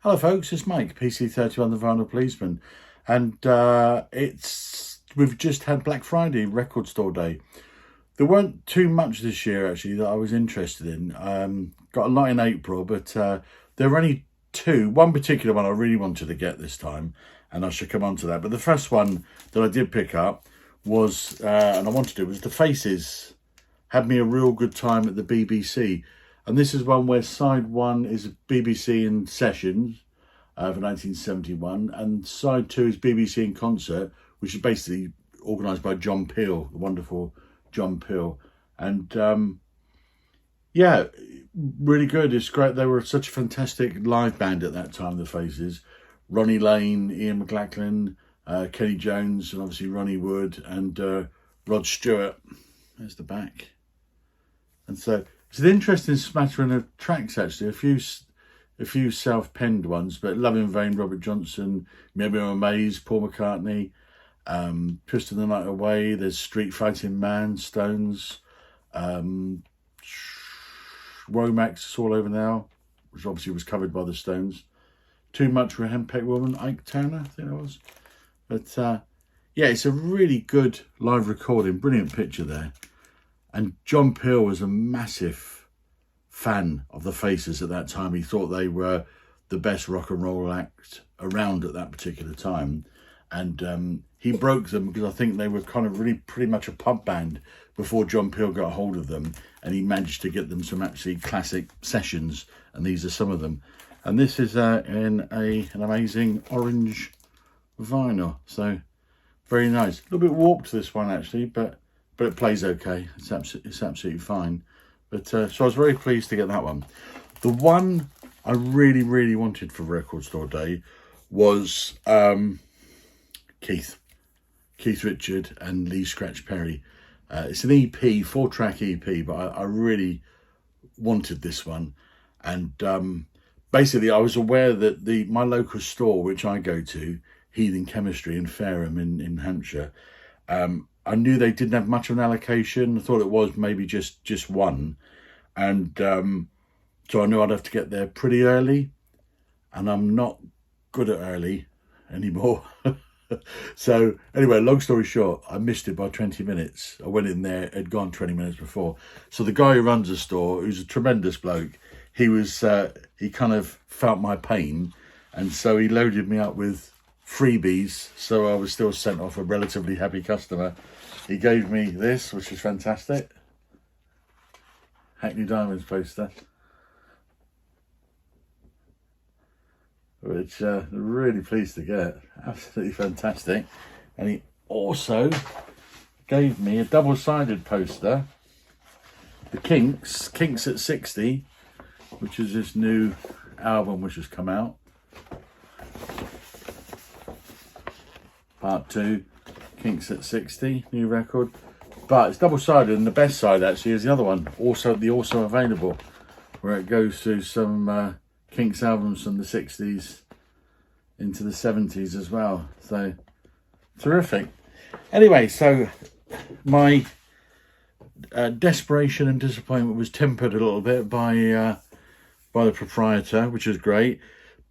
Hello folks, it's Mike, PC31 the Vinyl Policeman, and we've just had Black Friday record store day. There weren't too much this year actually that I was interested in. Got a lot in April, but there were only two. One particular one I really wanted to get this time, and I should come on to that. But the first one that I did pick up was, and I wanted to, was The Faces. Had me a real good time at the BBC. And this is one where side one is BBC in sessions for 1971, and side two is BBC in concert, which is basically organised by John Peel, the wonderful John Peel. And yeah, really good. It's great. They were such a fantastic live band at that time, The Faces. Ronnie Lane, Ian McLachlan, Kenny Jones, and obviously Ronnie Wood, and Rod Stewart. There's the back. And so it's an interesting smattering of tracks, actually. A few self-penned ones, but Love in Vain, Robert Johnson, Maybe I'm Amazed, Paul McCartney, Twisting the Night Away, there's Street Fighting Man, Stones, Womack's It's All Over Now, which obviously was covered by the Stones. Too Much for a Henpecked Woman, Ike Turner, I think it was. But yeah, it's a really good live recording, brilliant picture there. And John Peel was a massive fan of The Faces at that time. He thought they were the best rock and roll act around at that particular time. And he broke them because I think they were kind of really pretty much a pub band before John Peel got hold of them. And he managed to get them some actually classic sessions. And these are some of them. And this is in an amazing orange vinyl. So very nice. A little bit warped, this one actually, but it plays okay. It's absolutely fine. But so I was very pleased to get that one. The one I really wanted for Record Store Day was Keith Richard and Lee Scratch Perry. It's an EP, 4-track EP, but I really wanted this one. And basically, I was aware that my local store, which I go to, Heathen Chemistry in Fareham in Hampshire, I knew they didn't have much of an allocation. I thought it was maybe just one. And so I knew I'd have to get there pretty early. And I'm not good at early anymore. So anyway, long story short, I missed it by 20 minutes. I went in there, it had gone 20 minutes before. So the guy who runs the store, who's a tremendous bloke, he kind of felt my pain. And so he loaded me up with freebies, so I was still sent off a relatively happy customer. He gave me this, which is fantastic. Hackney Diamonds poster, which really pleased to get. Absolutely fantastic. And he also gave me a double-sided poster, the Kinks at 60, which is this new album which has come out. Part 2, Kinks at 60, new record. But it's double-sided, and the best side actually is the other one, also available, where it goes through some Kinks albums from the 60s into the 70s as well. So, terrific. Anyway, so my desperation and disappointment was tempered a little bit by the proprietor, which is great.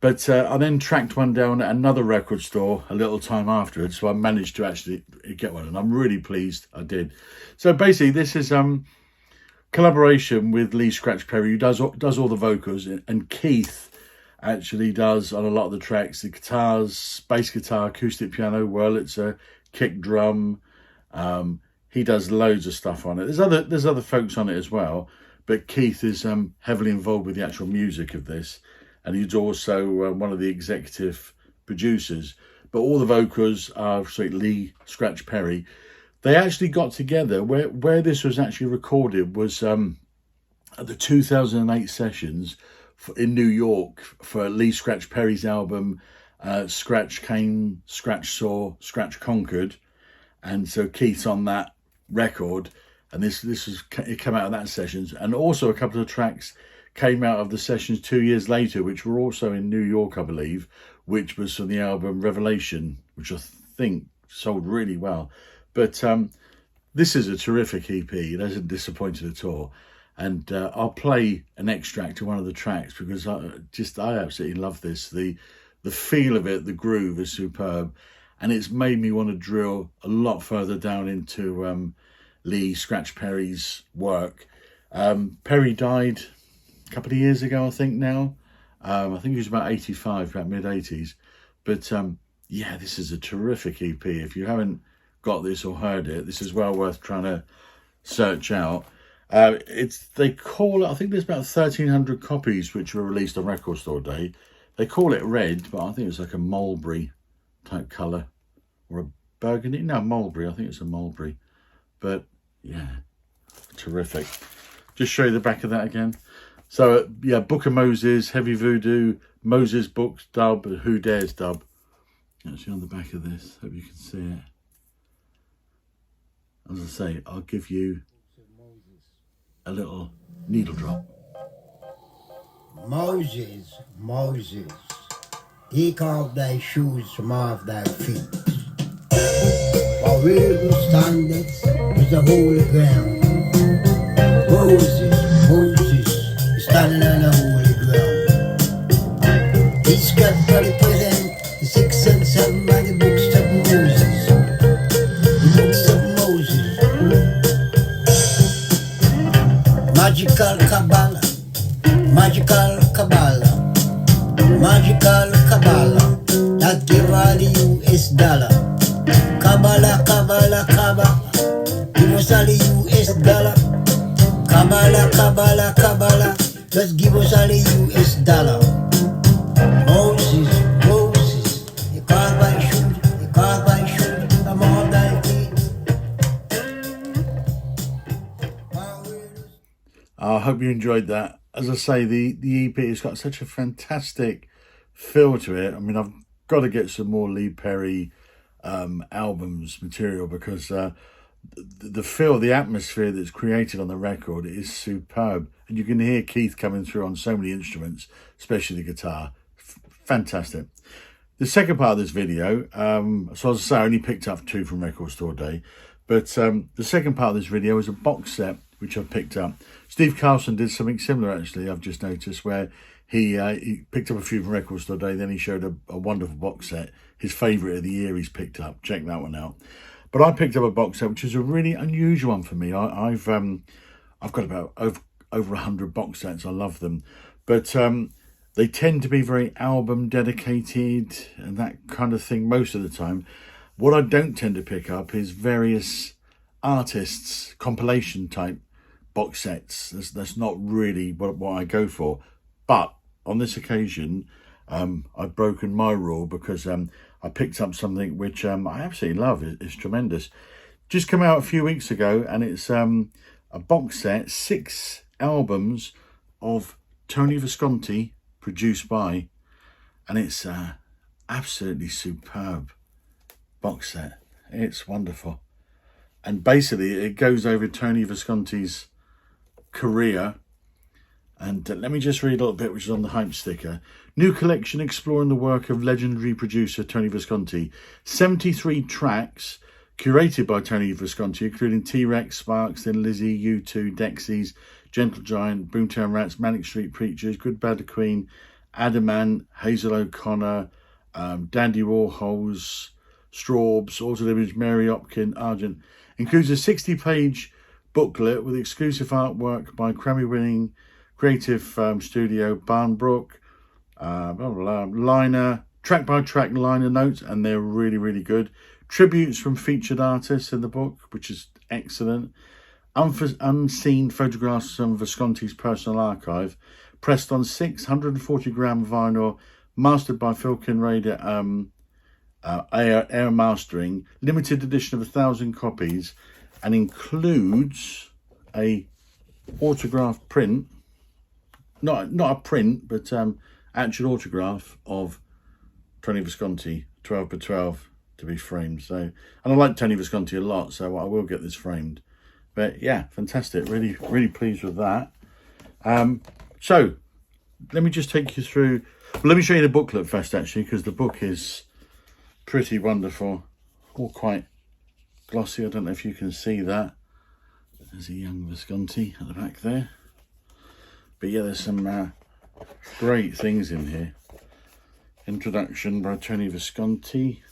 But I then tracked one down at another record store a little time afterwards, so I managed to actually get one, and I'm really pleased I did. So basically, this is collaboration with Lee Scratch Perry, who does all the vocals, and Keith actually does on a lot of the tracks, the guitars, bass guitar, acoustic piano, Wurlitzer, kick drum. He does loads of stuff on it. There's other folks on it as well, but Keith is heavily involved with the actual music of this. And he's also one of the executive producers. But all the vocals are Lee Scratch Perry. They actually got together. Where this was actually recorded was at the 2008 sessions in New York for Lee Scratch Perry's album Scratch Came, Scratch Saw, Scratch Conquered. And so Keith's on that record. And it came out of that sessions. And also a couple of tracks came out of the sessions 2 years later, which were also in New York, I believe, which was from the album Revelation, which I think sold really well. But this is a terrific EP. It hasn't disappointed at all. And I'll play an extract of one of the tracks because I absolutely love this. The feel of it, the groove is superb, and it's made me want to drill a lot further down into Lee Scratch Perry's work. Perry died a couple of years ago, I think now. I think he was about 85, about mid-80s. But yeah, this is a terrific EP. If you haven't got this or heard it, this is well worth trying to search out. They call it, I think there's about 1,300 copies which were released on Record Store Day. They call it red, but I think it's like a mulberry type colour, or a burgundy. No, mulberry. I think it's a mulberry. But yeah, terrific. Just show you the back of that again. So yeah, Book of Moses, Heavy Voodoo, Moses Books dub, Who Dares dub. Actually on the back of this, hope you can see it. As I say, I'll give you a little needle drop. Moses, Moses, take off thy shoes from off thy feet. For where thou standest is the holy ground. Moses, Moses, standing on the holy ground. He script represent the 6 and 7 by the books of Moses. The books of Moses. Magical Kabbalah. Magical Kabbalah, Magical Kabbalah, that give all the US dollar. Kabbalah, Kabbalah, Kabbalah, give us all the US dollar. Kabbalah, Kabbalah, Kabbalah, just give us all the US dollar. Moses, Moses, you carve my shoes, you carve my shoes, I'm all thy feet. I hope you enjoyed that. As I say, the EP has got such a fantastic feel to it. I mean, I've got to get some more Lee Perry albums material because the feel, the atmosphere that's created on the record is superb. And you can hear Keith coming through on so many instruments, especially the guitar. Fantastic. The second part of this video, so as I say, I only picked up 2 from Record Store Day. But the second part of this video is a box set which I've picked up. Steve Carlson did something similar, actually, I've just noticed, where he picked up a few from Record Store Day, then he showed a wonderful box set, his favourite of the year he's picked up. Check that one out. But I picked up a box set, which is a really unusual one for me. I've got about over 100 box sets. I love them. But they tend to be very album dedicated and that kind of thing most of the time. What I don't tend to pick up is various artists, compilation type box sets. That's not really what I go for. But on this occasion, I've broken my rule because I picked up something which I absolutely love. It's tremendous. Just come out a few weeks ago, and it's a box set, 6 albums of Tony Visconti, produced by, and it's absolutely superb box set. It's wonderful. And basically it goes over Tony Visconti's career. And let me just read a little bit which is on the hype sticker. New collection exploring the work of legendary producer Tony Visconti. 73 tracks curated by Tony Visconti, including T-Rex, Sparks, Thin Lizzy, U2, Dexys, Gentle Giant, Boomtown Rats, Manic Street Preachers, Good Bad the Queen, Adamant, Hazel O'Connor, Dandy Warhols, Straubs, Auto Image, Mary Hopkin, Argent. Includes a 60-page booklet with exclusive artwork by Grammy-winning creative studio Barnbrook, liner, track-by-track liner notes, and they're really, really good. Tributes from featured artists in the book, which is excellent. Unseen photographs from Visconti's personal archive, pressed on 640-gram vinyl, mastered by Phil Kinraid at Air Mastering, limited edition of 1,000 copies, and includes a autograph print, not a print, but actual autograph of Tony Visconti, 12 by 12 to be framed. So, and I like Tony Visconti a lot, so I will get this framed. But yeah, fantastic. Really, really pleased with that. So let me just take you through. Well, let me show you the booklet first, actually, because the book is pretty wonderful. All quite glossy. I don't know if you can see that. There's a young Visconti at the back there. But yeah, there's some great things in here. Introduction by Tony Visconti.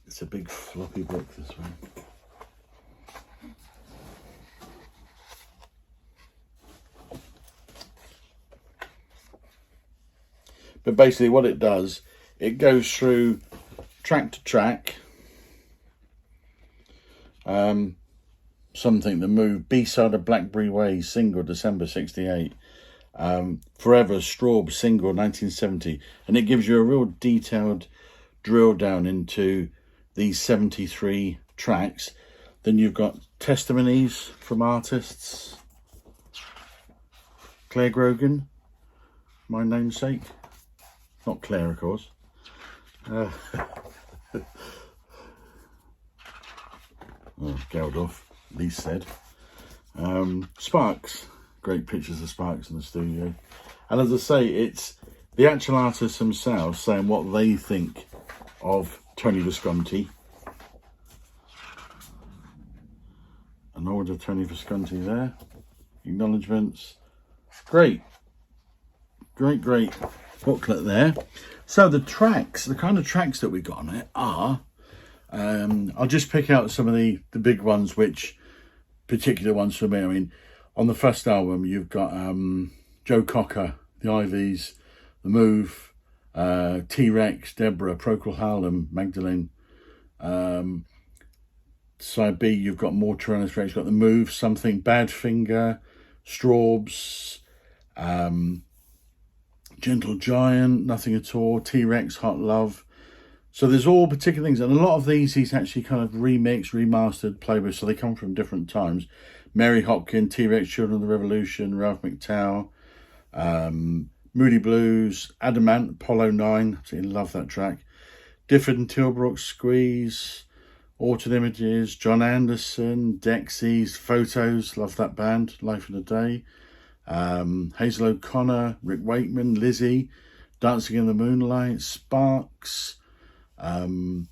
It's a big floppy book, this one. But basically what it does, it goes through track to track. Something that moved, B-side of Blackberry Way, single December 68. Forever Straub, single 1970. And it gives you a real detailed drill down into these 73 tracks. Then you've got testimonies from artists. Claire Grogan, my namesake. Not Claire, of course. Oh, Geldof, Lee said. Sparks, great pictures of Sparks in the studio. And as I say, it's the actual artists themselves saying what they think of Tony Visconti. An order Tony Visconti there. Acknowledgements. Great booklet there. So the tracks, the kind of tracks that we got on it are, I'll just pick out some of the big ones, which particular ones for me. I mean, on the first album, you've got Joe Cocker, the Ivies, The Move, T-Rex, Deborah, Procol Harum, Magdalene. Side B, you've got more Tyrannosaurus Rex, you've got The Move, Something, Badfinger, Straubs, Gentle Giant, Nothing at All, T-Rex, Hot Love. So there's all particular things, and a lot of these he's actually kind of remixed, remastered, played with, so they come from different times. Mary Hopkin, T-Rex, Children of the Revolution, Ralph McTow, Moody Blues, Adamant, Apollo 9, absolutely love that track. Difford and Tilbrook, Squeeze, Altered Images, John Anderson, Dexys, Photos, love that band, Life in a Day. Hazel O'Connor, Rick Wakeman, Lizzie, Dancing in the Moonlight, Sparks, Moody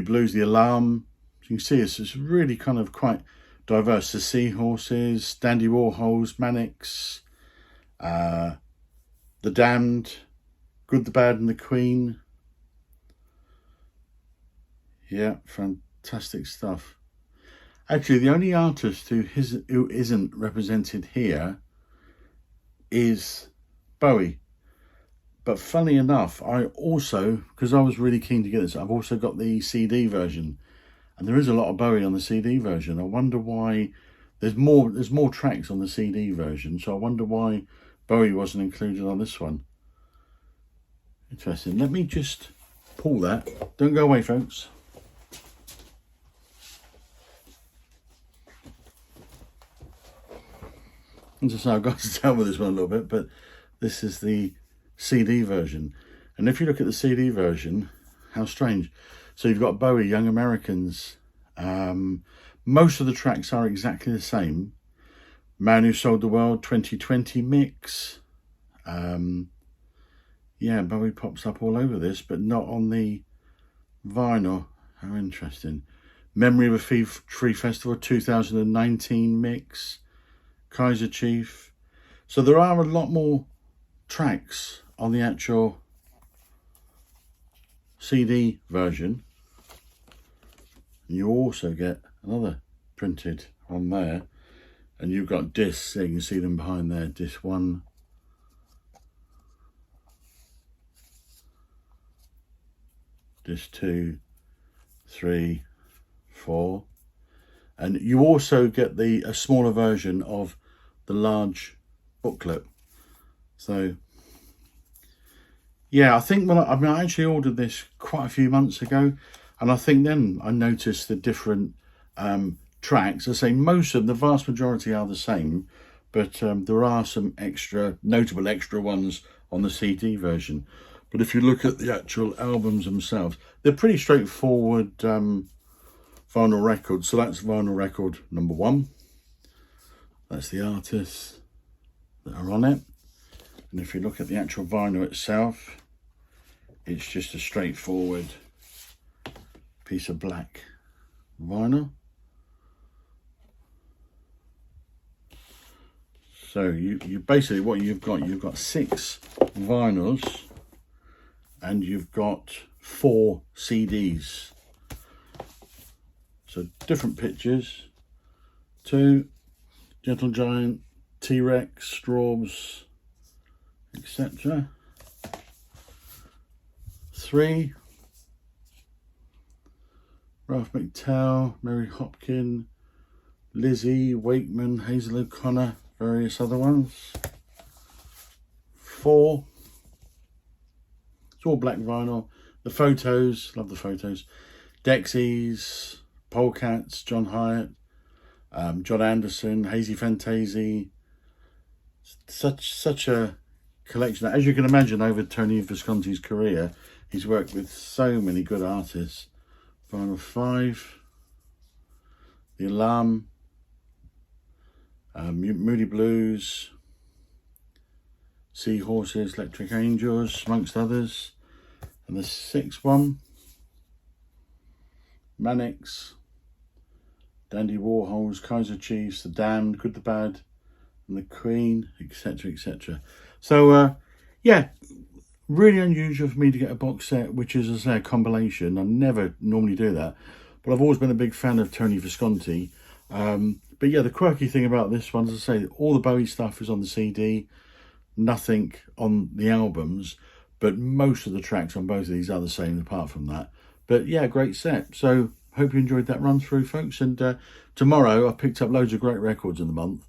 Blues, The Alarm. So you can see it's really kind of quite diverse. The Seahorses, Dandy Warhols, Mannix, The Damned, Good, the Bad and the Queen. Yeah, fantastic stuff. Actually, the only artist who isn't represented here is Bowie. But funny enough, I also, because I was really keen to get this, I've also got the CD version. And there is a lot of Bowie on the CD version. I wonder why there's more tracks on the CD version. So I wonder why Bowie wasn't included on this one. Interesting. Let me just pull that. Don't go away, folks. As I say, I've got to deal with this one a little bit, but this is the CD version. And if you look at the CD version, how strange. So you've got Bowie, Young Americans. Most of the tracks are exactly the same. Man Who Sold the World, 2020 mix. Yeah, Bowie pops up all over this, but not on the vinyl. How interesting. Memory of a Free Festival, 2019 mix. Kaiser Chief. So there are a lot more tracks on the actual CD version. You also get another printed on there, and you've got discs. There you can see them behind there. Disc 1, disc 2, 3, 4. And you also get a smaller version of the large booklet. So, yeah, I think I actually ordered this quite a few months ago, and I think then I noticed the different tracks. I say most of them, the vast majority are the same, but there are some notable extra ones on the CD version. But if you look at the actual albums themselves, they're pretty straightforward vinyl record. So that's vinyl record number 1. That's the artists that are on it. And if you look at the actual vinyl itself, it's just a straightforward piece of black vinyl. So you basically, what you've got 6 vinyls and you've got 4 CDs. So different pictures. 2, Gentle Giant, T-Rex, Straubs, etc. 3, Ralph McTell, Mary Hopkin, Lizzie, Wakeman, Hazel O'Connor, various other ones. 4, it's all black vinyl. The photos, love the photos. Dexys, Polecats, John Hyatt, John Anderson, Hazy Fantasy. Such a collection. As you can imagine, over Tony Visconti's career, he's worked with so many good artists. Vinyl 5, The Alarm, Moody Blues, Seahorses, Electric Angels, amongst others. And the 6th one, Mannix, Dandy Warhols, Kaiser Chiefs, The Damned, Good, the Bad, and The Queen, etc., etc. So, yeah, really unusual for me to get a box set, which is, as I say, a compilation. I never normally do that, but I've always been a big fan of Tony Visconti. But yeah, the quirky thing about this one, as I say, all the Bowie stuff is on the CD, nothing on the albums, but most of the tracks on both of these are the same apart from that. But yeah, great set. So hope you enjoyed that run through, folks. And tomorrow I picked up loads of great records in the month,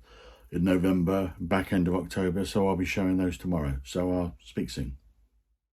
in November, back end of October, so I'll be showing those tomorrow. So I'll speak soon.